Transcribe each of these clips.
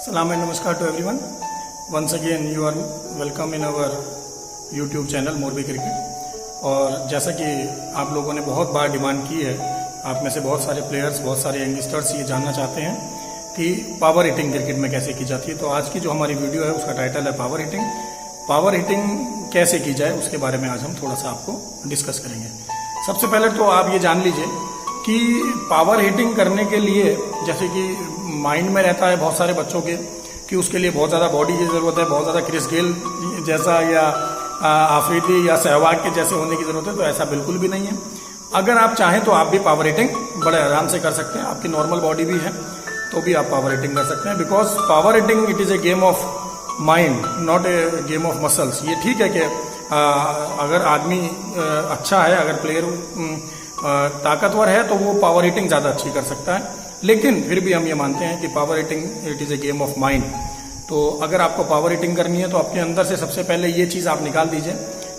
Salam and namaskar to everyone. Once again you are welcome in our YouTube channel Morbi cricket. और जैसा कि आप लोगों ने बहुत बार डिमांड की है, आप में से बहुत सारे प्लेयर्स, बहुत सारे यंगस्टर्स ये जानना चाहते हैं कि पावर हिटिंग क्रिकेट में कैसे की जाती है। तो आज की जो हमारी वीडियो है उसका टाइटल है पावर हिटिंग। पावर हिटिंग कैसे की जाए उसके बारे में आज हम थोड़ा सा आपको डिस्कस करेंगे। सबसे पहले तो आप ये जान लीजिए कि पावर हिटिंग करने के लिए जैसे कि माइंड में रहता है बहुत सारे बच्चों के कि उसके लिए बहुत ज़्यादा बॉडी की ज़रूरत है, बहुत ज़्यादा क्रिस गेल जैसा या आफरीदी या सहवाग के जैसे होने की ज़रूरत है। तो ऐसा बिल्कुल भी नहीं है। अगर आप चाहें तो आप भी पावर हिटिंग बड़े आराम से कर सकते हैं। आपकी नॉर्मल बॉडी भी है तो भी आप पावर हिटिंग कर सकते हैं। Because power hitting it is a game of mind, not a game of muscles. ये ठीक है कि अगर आदमी अच्छा है, अगर प्लेयर ताकतवर है तो वो पावर हिटिंग ज़्यादा अच्छी कर सकता है, लेकिन फिर भी हम ये मानते हैं कि power hitting it is a game of mind. तो अगर आपको पावर हिटिंग करनी है तो अपने अंदर से सबसे पहले ये चीज़ आप निकाल दीजिए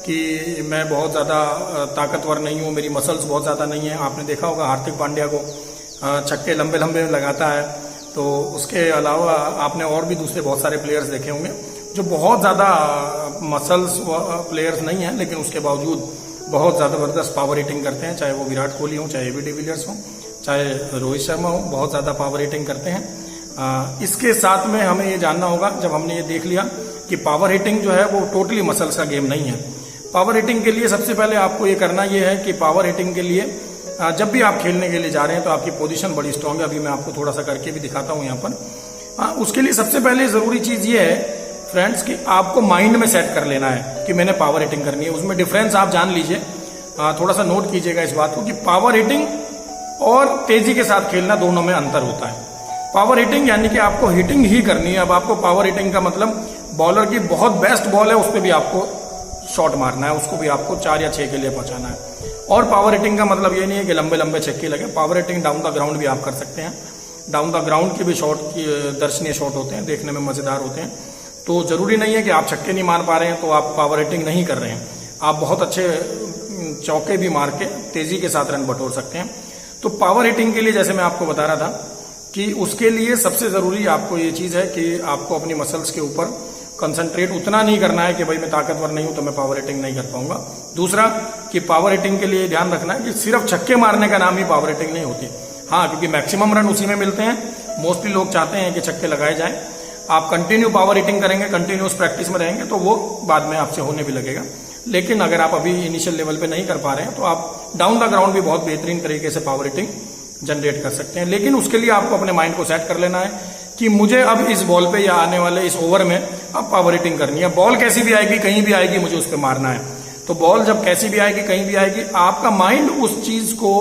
कि मैं बहुत ज़्यादा ताकतवर नहीं हूँ, मेरी मसल्स बहुत ज़्यादा नहीं है। आपने देखा होगा हार्दिक पांड्या को छक्के लंबे लंबे लगाता है। तो उसके अलावा आपने और भी दूसरे बहुत सारे प्लेयर्स देखे होंगे जो बहुत ज़्यादा मसल्स प्लेयर्स नहीं हैं, लेकिन उसके बावजूद बहुत ज़बरदस्त पावर हिटिंग करते हैं। चाहे वो विराट कोहली हो, चाहे एबी डिविलियर्स हो, चाहे रोहित शर्मा हो, बहुत ज़्यादा पावर हिटिंग करते हैं। इसके साथ में हमें ये जानना होगा, जब हमने ये देख लिया कि पावर हिटिंग जो है वो टोटली मसल्स का गेम नहीं है। पावर हिटिंग के लिए सबसे पहले आपको ये करना ये है कि पावर हिटिंग के लिए जब भी आप खेलने के लिए जा रहे हैं तो आपकी पोजीशन बड़ी स्ट्रांग है। अभी मैं आपको थोड़ा सा करके भी दिखाता हूँ यहाँ पर। उसके लिए सबसे पहले ज़रूरी चीज़ ये है फ्रेंड्स कि आपको माइंड में सेट कर लेना है कि मैंने पावर हिटिंग करनी है। उसमें डिफरेंस आप जान लीजिए, थोड़ा सा नोट कीजिएगा इस बात को कि पावर हिटिंग और तेजी के साथ खेलना दोनों में अंतर होता है। पावर हिटिंग यानी कि आपको हिटिंग ही करनी है। अब आपको पावर हिटिंग का मतलब बॉलर की बहुत बेस्ट बॉल है उस पर भी आपको शॉट मारना है, उसको भी आपको 4 या 6 के लिए पहुंचाना है। और पावर हिटिंग का मतलब ये नहीं है कि लंबे लंबे छक्के लगे। Power hitting down the ground भी आप कर सकते हैं। डाउन द ग्राउंड के भी शॉट दर्शनीय शॉट होते हैं, देखने में मजेदार होते हैं। तो जरूरी नहीं है कि आप छक्के नहीं मार पा रहे हैं तो आप पावर हिटिंग नहीं कर रहे हैं। आप बहुत अच्छे चौके भी मार के तेजी के साथ रन बटोर सकते हैं। तो पावर हिटिंग के लिए जैसे मैं आपको बता रहा था कि उसके लिए सबसे जरूरी आपको ये चीज है कि आपको अपनी मसल्स के ऊपर कंसंट्रेट उतना नहीं करना है कि भाई मैं ताकतवर नहीं हूं तो मैं पावर हिटिंग नहीं कर पाऊंगा। दूसरा कि पावर हिटिंग के लिए ध्यान रखना है कि सिर्फ छक्के मारने का नाम ही पावर हिटिंग नहीं होती। हाँ, क्योंकि मैक्सिमम रन उसी में मिलते हैं। मोस्टली लोग चाहते हैं कि छक्के लगाए जाएं। आप कंटिन्यू पावर हिटिंग करेंगे, कंटिन्यूस प्रैक्टिस में रहेंगे तो वो बाद में आपसे होने भी लगेगा। लेकिन अगर आप अभी इनिशियल लेवल पे नहीं कर पा रहे हैं तो आप डाउन द ग्राउंड भी बहुत बेहतरीन तरीके से पावर हिटिंग जनरेट कर सकते हैं। लेकिन उसके लिए आपको अपने माइंड को सेट कर लेना है कि मुझे अब इस बॉल पे या आने वाले इस ओवर में अब पावर हिटिंग करनी है। बॉल कैसी भी आएगी, कहीं भी आएगी, मुझे उस पर मारना है। तो बॉल जब कैसी भी आएगी, कहीं भी आएगी, आपका माइंड उस चीज को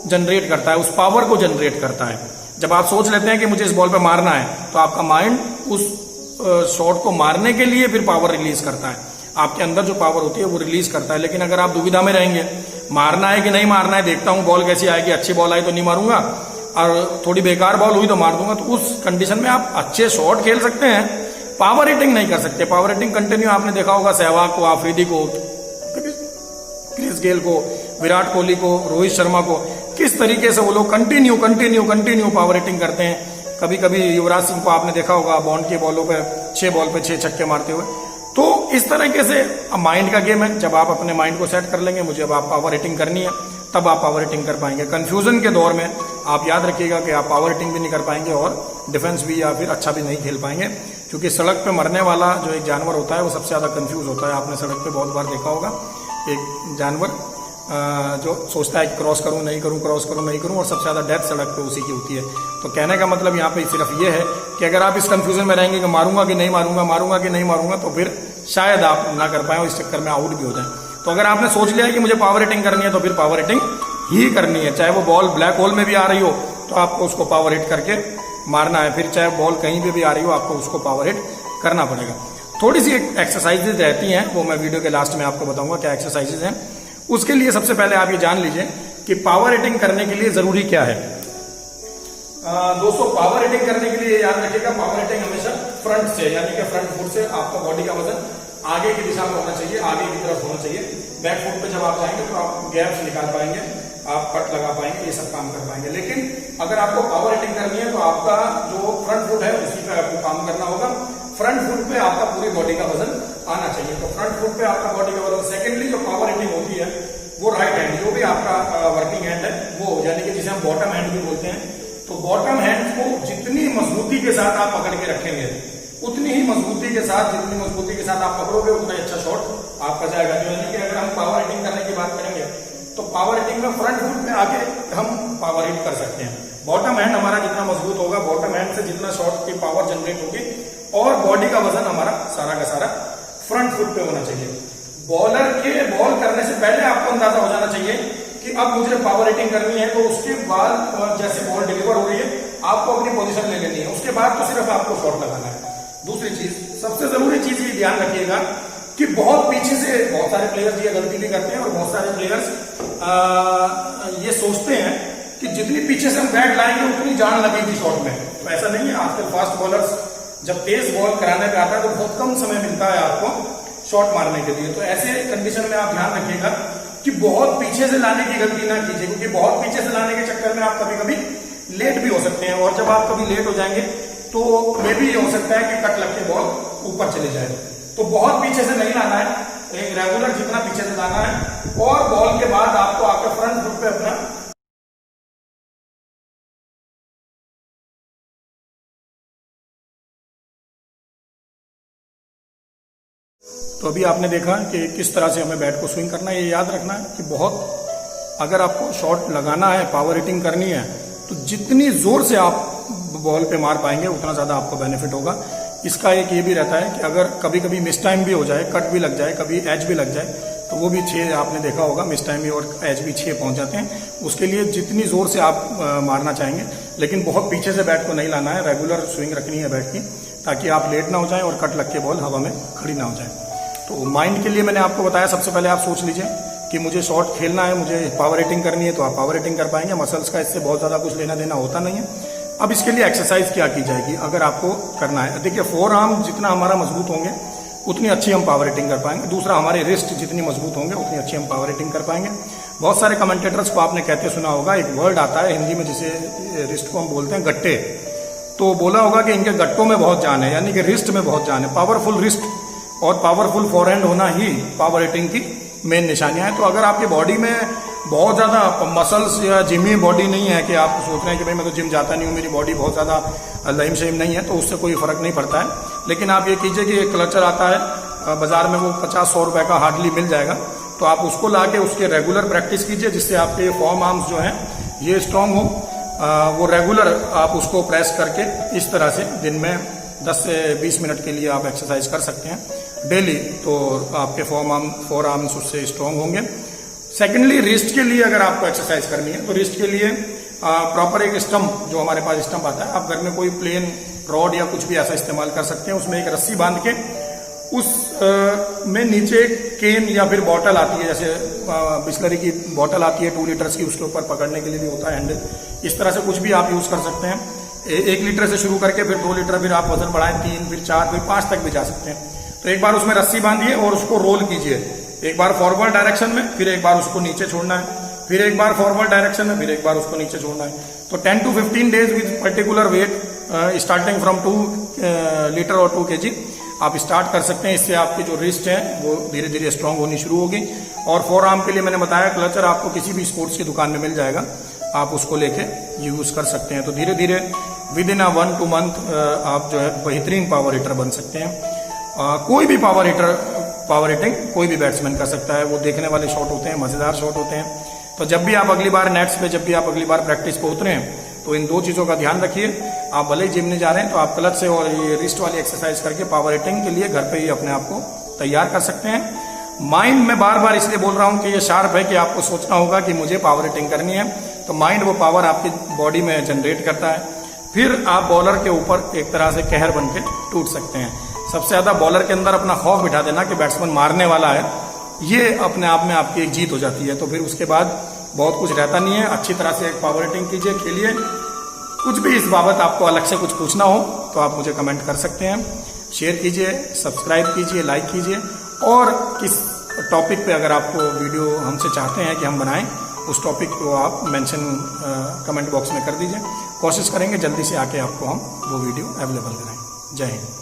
जनरेट करता है, उस पावर को जनरेट करता है। जब आप सोच लेते हैं कि मुझे इस बॉल पे मारना है तो आपका माइंड उस शॉट को मारने के लिए फिर पावर रिलीज करता है। आपके अंदर जो पावर होती है वो रिलीज करता है। लेकिन अगर आप दुविधा में रहेंगे, मारना है कि नहीं मारना है, देखता हूं बॉल कैसी आएगी, अच्छी बॉल आई तो नहीं मारूंगा और थोड़ी बेकार बॉल हुई तो मार दूंगा, तो उस कंडीशन में आप अच्छे शॉट खेल सकते हैं, पावर हिटिंग नहीं कर सकते। पावर हिटिंग कंटिन्यू आपने देखा होगा सहवाग को, आफरीदी को, क्रिस गेल को, विराट कोहली को, रोहित शर्मा को, किस तरीके से वो लोग कंटिन्यू पावर हिटिंग करते हैं। कभी कभी युवराज सिंह को आपने देखा होगा बॉन्ड के बॉलों पे 6 बॉल पे 6 छक्के मारते हुए। तो इस तरीके से माइंड का गेम है। जब आप अपने माइंड को सेट कर लेंगे, मुझे अब आप पावर हिटिंग करनी है, तब आप पावर हिटिंग कर पाएंगे। कंफ्यूजन के दौर में आप याद रखिएगा कि आप पावर हिटिंग भी नहीं कर पाएंगे और डिफेंस भी या फिर अच्छा भी नहीं खेल पाएंगे। क्योंकि सड़क पे मरने वाला जो एक जानवर होता है वो सबसे ज्यादा कंफ्यूज होता है। आपने सड़क पे बहुत बार देखा होगा एक जानवर जो सोचता है कि क्रॉस करूं नहीं करूं, क्रॉस करूं नहीं करूं, और सबसे ज्यादा डेथ सड़क पे उसी की होती है। तो कहने का मतलब यहाँ पे सिर्फ ये है कि अगर आप इस कंफ्यूजन में रहेंगे कि मारूंगा कि नहीं मारूंगा, मारूंगा कि नहीं मारूंगा, तो फिर शायद आप ना कर पाए और इस चक्कर में आउट भी हो जाए। तो अगर आपने सोच लिया है कि मुझे पावर हिटिंग करनी है तो फिर पावर हिटिंग ही करनी है। चाहे वो बॉल ब्लैक होल में भी आ रही हो तो आपको उसको पावर हिट करके मारना है। फिर चाहे बॉल कहीं पे भी आ रही हो आपको उसको पावर हिट करना पड़ेगा। थोड़ी सी एक्सरसाइजेज रहती हैं, वो मैं वीडियो के लास्ट में आपको बताऊंगा क्या एक्सरसाइजेज हैं। उसके लिए सबसे पहले आप ये जान लीजिए कि पावर हिटिंग करने के लिए जरूरी क्या है। दोस्तों, पावर हिटिंग करने के लिए याद रखिएगा, पावर हिटिंग हमेशा फ्रंट से यानी कि फ्रंट फुट से आपका बॉडी का वजन आगे की दिशा में होना चाहिए, आगे की तरफ होना चाहिए। बैक फुट पे जब आप जाएंगे तो आप गैप्स निकाल पाएंगे, आप कट लगा पाएंगे, ये सब काम कर पाएंगे। लेकिन अगर आपको पावर हिटिंग करनी है तो आपका जो फ्रंट फुट है उसी पे आपको काम करना होगा। फ्रंट फुट पे आपका पूरी बॉडी का वजन आना चाहिए। तो फ्रंट फुट पे आपका बॉडी का वजन। सेकेंडली जो पावर हिटिंग होती है वो राइट हैंड, जो भी आपका वर्किंग हैंड है वो, यानी कि जिसे हम बॉटम हैंड भी बोलते हैं, तो बॉटम हैंड को जितनी मजबूती के साथ आप पकड़ के रखेंगे, उतनी ही मजबूती के साथ, जितनी मजबूती के साथ आप पकड़ोगे उतना ही अच्छा शॉट आपका जाएगा। यानी कि अगर हम पावर हिटिंग करने की बात करेंगे तो पावर हिटिंग में फ्रंट फुट में आके हम पावर हिट कर सकते हैं। बॉटम हैंड हमारा जितना मजबूत होगा, बॉटम हैंड से जितना शॉट की पावर जनरेट होगी, और बॉडी का वजन हमारा सारा का सारा फ्रंट फुट पे होना चाहिए। बॉलर के बॉल करने से पहले आपको अंदाजा हो जाना चाहिए कि अब मुझे पावर हिटिंग करनी है, तो उसके बाद जैसे बॉल डिलीवर हो रही है आपको अपनी पोजीशन ले लेनी है, उसके बाद तो सिर्फ आपको शॉट लगाना है। दूसरी चीज, सबसे जरूरी चीज ये ध्यान रखिएगा कि बहुत पीछे से बहुत सारे प्लेयर्स ये गलती भी करते हैं, और बहुत सारे प्लेयर्स ये सोचते हैं कि जितनी पीछे से हम बैट लाएंगे उतनी जान लगेगी शॉट में। तो ऐसा नहीं है। आजकल फास्ट बॉलर्स जब तेज बॉल कराने पे आता है तो बहुत कम समय मिलता है आपको शॉट मारने के लिए। तो ऐसे कंडीशन में आप ध्यान रखिएगा कि बहुत पीछे से लाने की गलती ना कीजिए, क्योंकि बहुत पीछे से लाने के चक्कर में आप कभी कभी लेट भी हो सकते हैं, और जब आप कभी लेट हो जाएंगे तो मे भी ये हो सकता है कि कट लग के बॉल ऊपर चले जाए। तो बहुत पीछे से नहीं लाना है, एक रेगुलर जितना पीछे से लाना है, और बॉल के बाद आपको आपके फ्रंट फुट पे अपना तो अभी आपने देखा कि किस तरह से हमें बैट को स्विंग करना है। ये याद रखना है कि बहुत अगर आपको शॉट लगाना है, पावर हिटिंग करनी है, तो जितनी जोर से आप बॉल पे मार पाएंगे उतना ज्यादा आपको बेनिफिट होगा। इसका एक ये भी रहता है कि अगर कभी कभी मिस टाइम भी हो जाए, कट भी लग जाए, कभी एज भी लग जाए, तो वो भी 6 आपने देखा होगा, मिस टाइम भी और एज भी 6 पहुंच जाते हैं। उसके लिए जितनी जोर से आप मारना चाहेंगे, लेकिन बहुत पीछे से बैट को नहीं लाना है, रेगुलर स्विंग रखनी है बैट की, ताकि आप लेट ना हो जाए और कट लग के बॉल हवा में खड़ी ना हो जाए। तो माइंड के लिए मैंने आपको बताया, सबसे पहले आप सोच लीजिए कि मुझे शॉट खेलना है, मुझे पावर हिटिंग करनी है, तो आप पावर हिटिंग कर पाएंगे। मसल्स का इससे बहुत ज्यादा कुछ लेना देना होता नहीं है। अब इसके लिए एक्सरसाइज क्या की जाएगी अगर आपको करना है? देखिए, फोर आर्म जितना हमारा मजबूत होंगे उतनी अच्छी हम पावर हिटिंग कर पाएंगे। दूसरा, हमारे रिस्ट जितनी मजबूत होंगे उतनी अच्छी हम पावर हिटिंग कर पाएंगे। बहुत सारे कमेंटेटर्स को आपने कहते सुना होगा, एक वर्ड आता है हिंदी में जिसे रिस्ट को हम बोलते हैं गट्टे। तो बोला होगा कि इनके गट्टों में बहुत जान है, यानी कि रिस्ट में बहुत जान है। पावरफुल रिस्ट और पावरफुल फोरहैंड होना ही पावर हिटिंग की मेन निशानियां हैं। तो अगर आपकी बॉडी में बहुत ज्यादा मसल्स या जिमी बॉडी नहीं है, कि आप सोच रहे हैं कि भाई मैं तो जिम जाता नहीं हूँ, मेरी बॉडी बहुत ज्यादा लहीम शहीम नहीं है, तो उससे कोई फर्क नहीं पड़ता है। लेकिन आप ये कीजिए कि एक क्लचर आता है बाजार में, वो 50-100 रुपए का हार्डली मिल जाएगा, तो आप उसको ला के उसके रेगुलर प्रैक्टिस कीजिए, जिससे आपके फॉर्म आर्म्स जो हैं ये स्ट्रांग हो। वो रेगुलर आप उसको प्रेस करके इस तरह से दिन में 10 से 20 मिनट के लिए आप एक्सरसाइज कर सकते हैं डेली, तो आपके फोर आर्म्स उससे स्ट्रांग होंगे। सेकेंडली, रिस्ट के लिए अगर आपको एक्सरसाइज करनी है तो रिस्ट के लिए प्रॉपर एक स्टंप, जो हमारे पास स्टंप आता है, आप घर में कोई प्लेन रॉड या कुछ भी ऐसा इस्तेमाल कर सकते हैं। उसमें एक रस्सी बांध के उस में नीचे एक केन या फिर बॉटल आती है, जैसे बिस्लरी की बॉटल आती है 2 लीटर्स की, उसके ऊपर पकड़ने के लिए भी होता है हैंडल। इस तरह से कुछ भी आप यूज कर सकते हैं। 1 लीटर से शुरू करके फिर 2 लीटर, फिर आप वजन बढ़ाएं 3, फिर 4, फिर 5 तक भी जा सकते हैं। तो एक बार उसमें रस्सी बांधिए और उसको रोल कीजिए, एक बार फॉरवर्ड डायरेक्शन में, फिर एक बार उसको नीचे छोड़ना है, फिर एक बार फॉरवर्ड डायरेक्शन में, फिर एक बार उसको नीचे छोड़ना है। तो 10 to 15 days with particular weight starting from 2 litre और 2 kg आप स्टार्ट कर सकते हैं। इससे आपकी जो रिस्ट है वो धीरे धीरे स्ट्रांग होनी शुरू होगी। और फोर आर्म के लिए मैंने बताया, क्लचर आपको किसी भी स्पोर्ट्स की दुकान में मिल जाएगा, आप उसको लेके यूज कर सकते हैं। तो धीरे धीरे विद इन 1-2 मंथ आप जो है बेहतरीन पावर हिटर बन सकते हैं। कोई भी पावर हिटिंग कोई भी बैट्समैन कर सकता है। वो देखने वाले शॉट होते हैं, मजेदार शॉट होते हैं। तो जब भी आप अगली बार नेट्स पे, जब भी आप अगली बार प्रैक्टिस पे उतरे हैं, तो इन 2 चीजों का ध्यान रखिए। आप भले ही जिम नहीं जा रहे हैं तो आप क्लच से और ये रिस्ट वाली एक्सरसाइज करके पावर हिटिंग के लिए घर पे ही अपने आप को तैयार कर सकते हैं। माइंड में बार बार इसलिए बोल रहा हूं कि ये शार्प है कि आपको सोचना होगा कि मुझे पावर हिटिंग करनी है, तो माइंड वो पावर आपकी बॉडी में जनरेट करता है। फिर आप बॉलर के ऊपर एक तरह से कहर बन के टूट सकते हैं। सबसे ज्यादा बॉलर के अंदर अपना खौफ बिठा देना कि बैट्समैन मारने वाला है, ये अपने आप में आपकी एक जीत हो जाती है। तो फिर उसके बाद बहुत कुछ रहता नहीं है। अच्छी तरह से एक पावर हिटिंग कीजिए, खेलिए। कुछ भी इस बाबत आपको अलग से कुछ पूछना हो तो आप मुझे कमेंट कर सकते हैं। शेयर कीजिए, सब्सक्राइब कीजिए, लाइक कीजिए, और किस टॉपिक पे अगर आपको वीडियो हमसे चाहते हैं कि हम बनाएं उस टॉपिक को आप मेंशन कमेंट बॉक्स में कर दीजिए। कोशिश करेंगे जल्दी से आके आपको हम वो वीडियो अवेलेबल कराएं। जय हिंद।